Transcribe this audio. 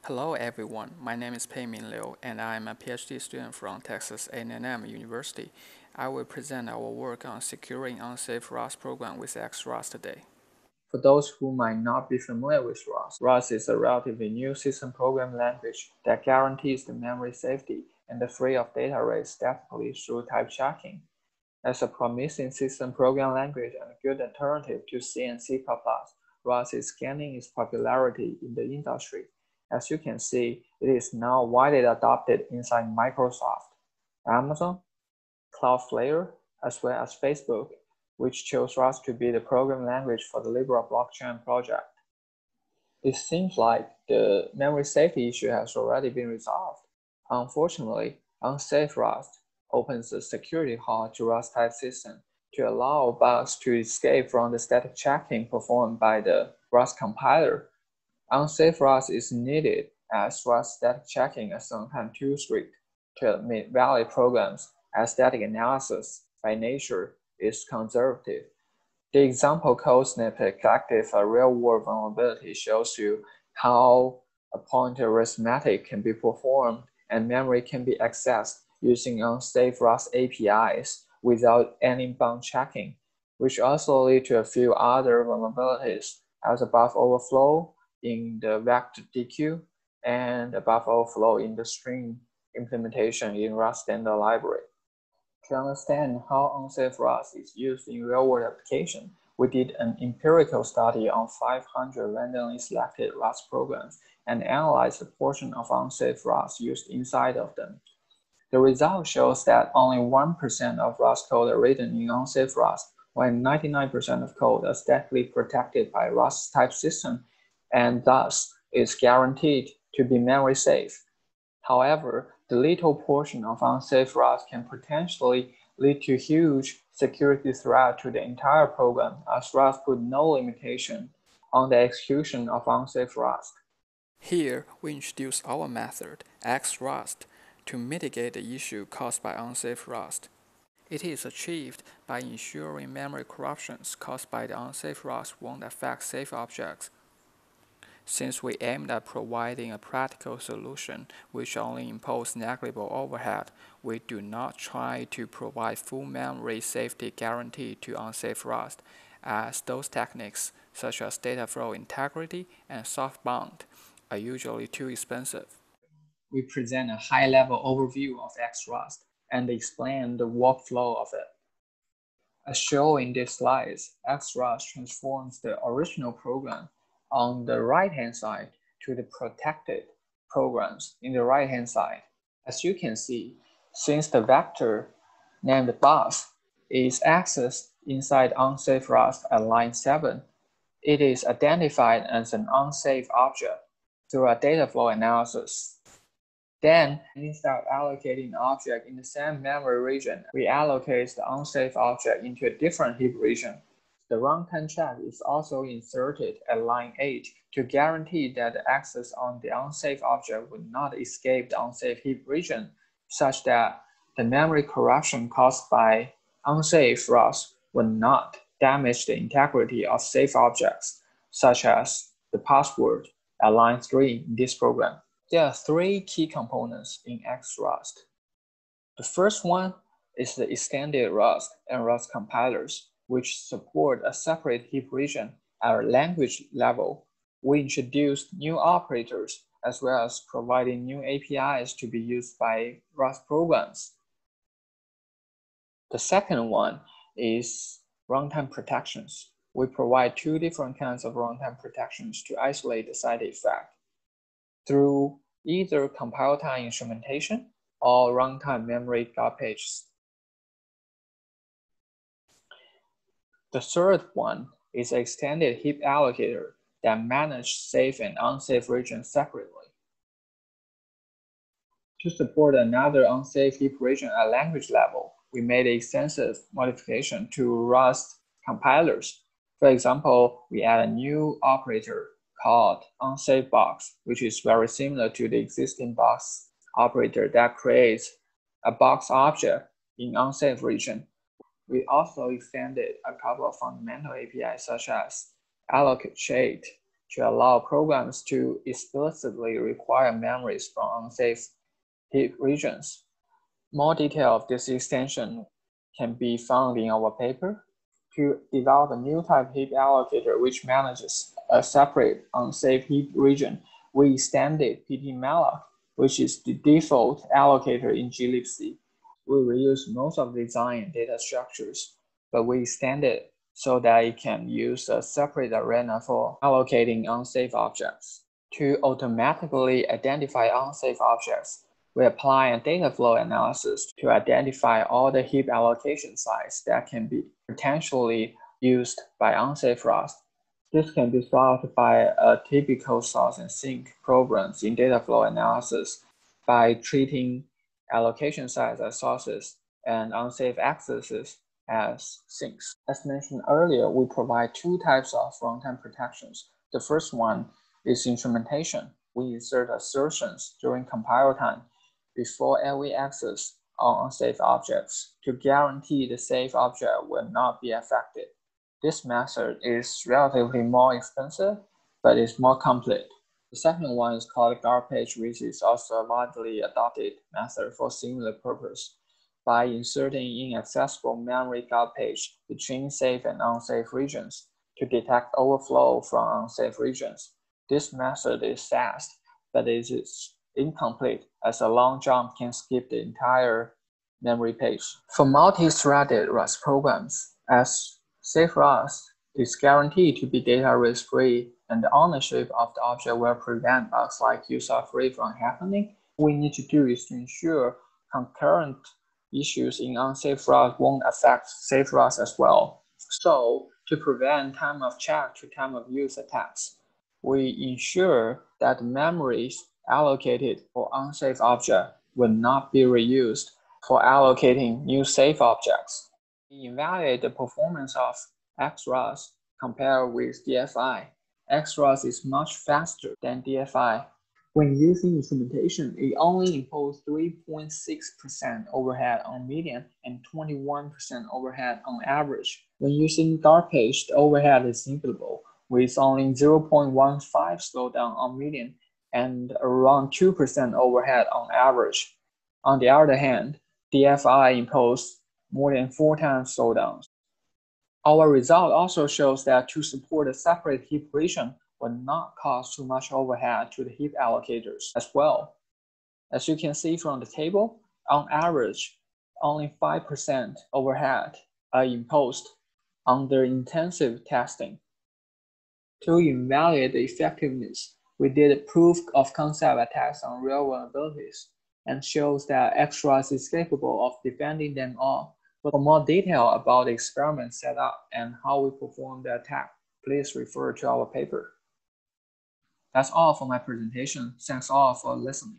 Hello everyone, my name is Peimin Liu and I am a PhD student from Texas A&M University. I will present our work on securing unsafe Rust program with XRust today. For those who might not be familiar with Rust, Rust is a relatively new system programming language that guarantees the memory safety and the free of data rate statically through type checking. As a promising system programming language and a good alternative to C and C++, Rust is gaining its popularity in the industry. As you can see, it is now widely adopted inside Microsoft, Amazon, Cloudflare, as well as Facebook, which chose Rust to be the programming language for the Libra blockchain project. It seems like the memory safety issue has already been resolved. Unfortunately, Unsafe Rust opens the security hole to Rust type system to allow bugs to escape from the static checking performed by the Rust compiler. Unsafe Rust is needed as Rust static checking is sometimes too strict to admit valid programs, as static analysis by nature is conservative. The example code snippet collected a real-world vulnerability shows you how a pointer arithmetic can be performed and memory can be accessed using unsafe Rust APIs without any bound checking, which also lead to a few other vulnerabilities as a buffer overflow in the vector DQ and a buffer overflow in the string implementation in Rust standard library. To understand how unsafe Rust is used in real-world application, we did an empirical study on 500 randomly selected Rust programs and analyzed the portion of unsafe Rust used inside of them. The result shows that only 1% of Rust code are written in unsafe Rust, while 99% of code are statically protected by Rust type system and thus is guaranteed to be memory safe. However, the little portion of unsafe Rust can potentially lead to huge security threat to the entire program, as Rust put no limitation on the execution of unsafe Rust. Here, we introduce our method, XRust, to mitigate the issue caused by unsafe Rust. It is achieved by ensuring memory corruptions caused by the unsafe Rust won't affect safe objects. Since we aimed at providing a practical solution which only imposes negligible overhead, we do not try to provide full memory safety guarantee to unsafe Rust, as those techniques, such as data flow integrity and soft bound, are usually too expensive. We present a high-level overview of XRust and explain the workflow of it. As shown in these slides, XRust transforms the original program on the right-hand side to the protected programs in the right-hand side. As you can see, since the vector named bus is accessed inside unsafe Rust at line 7, it is identified as an unsafe object through a Dataflow analysis. Then, instead of allocating the object in the same memory region, we allocate the unsafe object into a different heap region. The runtime check is also inserted at line 8 to guarantee that the access on the unsafe object would not escape the unsafe heap region, such that the memory corruption caused by unsafe Rust would not damage the integrity of safe objects, such as the password at line 3 in this program. There are 3 key components in XRust. The first one is the extended Rust and Rust compilers, which support a separate heap region at a language level. We introduced new operators as well as providing new APIs to be used by Rust programs. The second one is runtime protections. We provide 2 different kinds of runtime protections to isolate the side effect through either compile time instrumentation or runtime memory garbage. The third one is an extended heap allocator that manages safe and unsafe regions separately. To support another unsafe heap region at language level, we made extensive modification to Rust compilers. For example, we add a new operator called Unsafe Box, which is very similar to the existing box operator that creates a box object in unsafe region. We also extended a couple of fundamental APIs such as allocate, to allow programs to explicitly require memories from unsafe heap regions. More detail of this extension can be found in our paper. To develop a new type heap allocator which manages a separate unsafe heap region, we extended ptmalloc, which is the default allocator in glibc. We reuse most of the design data structures, but we extended so that it can use a separate arena for allocating unsafe objects. To automatically identify unsafe objects, we apply a Dataflow analysis to identify all the heap allocation sites that can be potentially used by Unsafe Rust. This can be solved by a typical source and sink programs in Dataflow analysis by treating allocation sites as sources and unsafe accesses as sinks. As mentioned earlier, we provide two types of runtime protections. The first one is instrumentation. We insert assertions during compile time before every access on unsafe objects to guarantee the safe object will not be affected. This method is relatively more expensive, but is more complete. The second one is called garbage, which is also a widely adopted method for similar purpose. By inserting inaccessible memory garbage between safe and unsafe regions to detect overflow from unsafe regions. This method is fast, but it is incomplete as a long jump can skip the entire memory page. For multi-threaded Rust programs, as Safe Rust is guaranteed to be data risk-free and the ownership of the object will prevent bugs like user-free from happening, what we need to do is to ensure concurrent issues in Unsafe Rust won't affect Safe Rust as well. So, to prevent time of check to time of use attacks, we ensure that memories allocated for unsafe objects will not be reused for allocating new safe objects. We evaluate the performance of XRust compared with DFI. XRust is much faster than DFI. When using instrumentation, it only imposes 3.6% overhead on median and 21% overhead on average. When using garbage, the overhead is negligible, with only 0.15 slowdown on median and around 2% overhead on average. On the other hand, DFI imposed more than 4 times slowdowns. Our result also shows that to support a separate heap region will not cause too much overhead to the heap allocators as well. As you can see from the table, on average, only 5% overhead are imposed under intensive testing. To evaluate the effectiveness, we did proof of concept attacks on real vulnerabilities and shows that XRust is capable of defending them all. For more detail about the experiment setup and how we perform the attack, please refer to our paper. That's all for my presentation. Thanks all for listening.